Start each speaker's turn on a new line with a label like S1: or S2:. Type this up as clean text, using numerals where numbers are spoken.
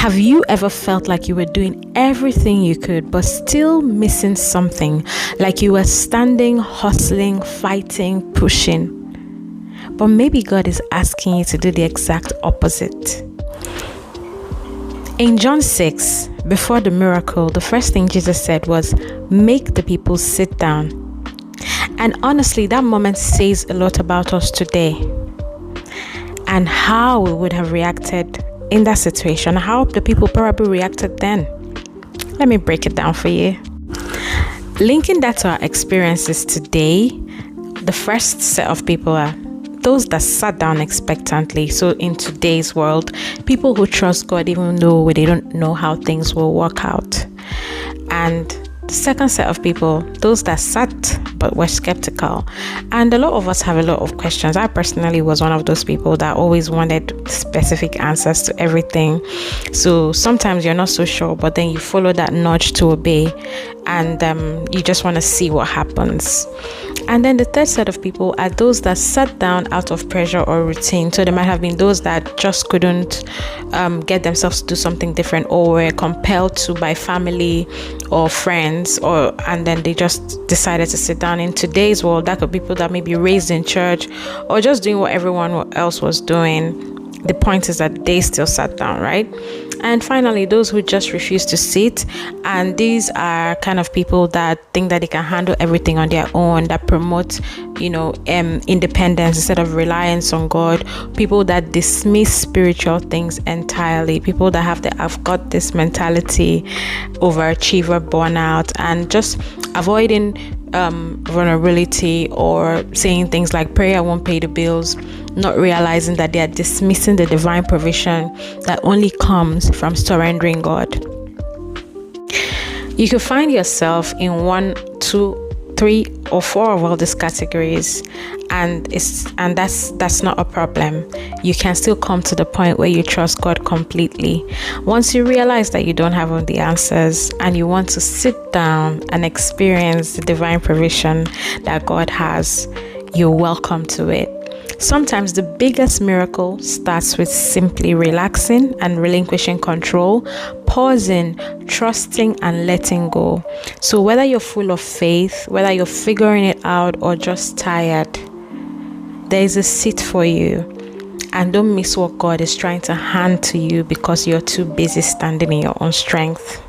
S1: Have you ever felt like you were doing everything you could but still missing something? Like you were standing, hustling, fighting, pushing. But maybe God is asking you to do the exact opposite. In John 6, before the miracle, the first thing Jesus said was, "Make the people sit down." And honestly, that moment says a lot about us today and how we would have reacted in that situation, how the people probably reacted then. Let me break it down for you. Linking that to our experiences today, the first set of people are those that sat down expectantly. So in today's world, people who trust God even though they don't know how things will work out. And the second set of people, those that sat but were skeptical. And a lot of us have a lot of questions. I personally was one of those people that always wanted specific answers to everything. So sometimes you're not so sure, but then you follow that nudge to obey, and you just want to see what happens. And then the third set of people are those that sat down out of pressure or routine. So there might have been those that just couldn't get themselves to do something different, or were compelled to by family or friends, and then they just decided to sit down. In today's world, that could be people that may be raised in church or just doing what everyone else was doing. The point is that they still sat down, right? And finally, those who just refuse to sit. And these are kind of people that think that they can handle everything on their own, that promote, independence instead of reliance on God. People that dismiss spiritual things entirely. People that have got this mentality, overachiever, burnout, and just avoiding vulnerability, or saying things like prayer won't pay the bills, not realizing that they are dismissing the divine provision that only comes from surrendering God. You could find yourself in 1, 2, 3, or 4 of all these categories, and that's not a problem. You can still come to the point where you trust God completely. Once you realize that you don't have all the answers and you want to sit down and experience the divine provision that God has, you're welcome to it. Sometimes the biggest miracle starts with simply relaxing and relinquishing control, pausing, trusting, and letting go. So whether you're full of faith, whether you're figuring it out, or just tired, there is a seat for you. And don't miss what God is trying to hand to you because you're too busy standing in your own strength.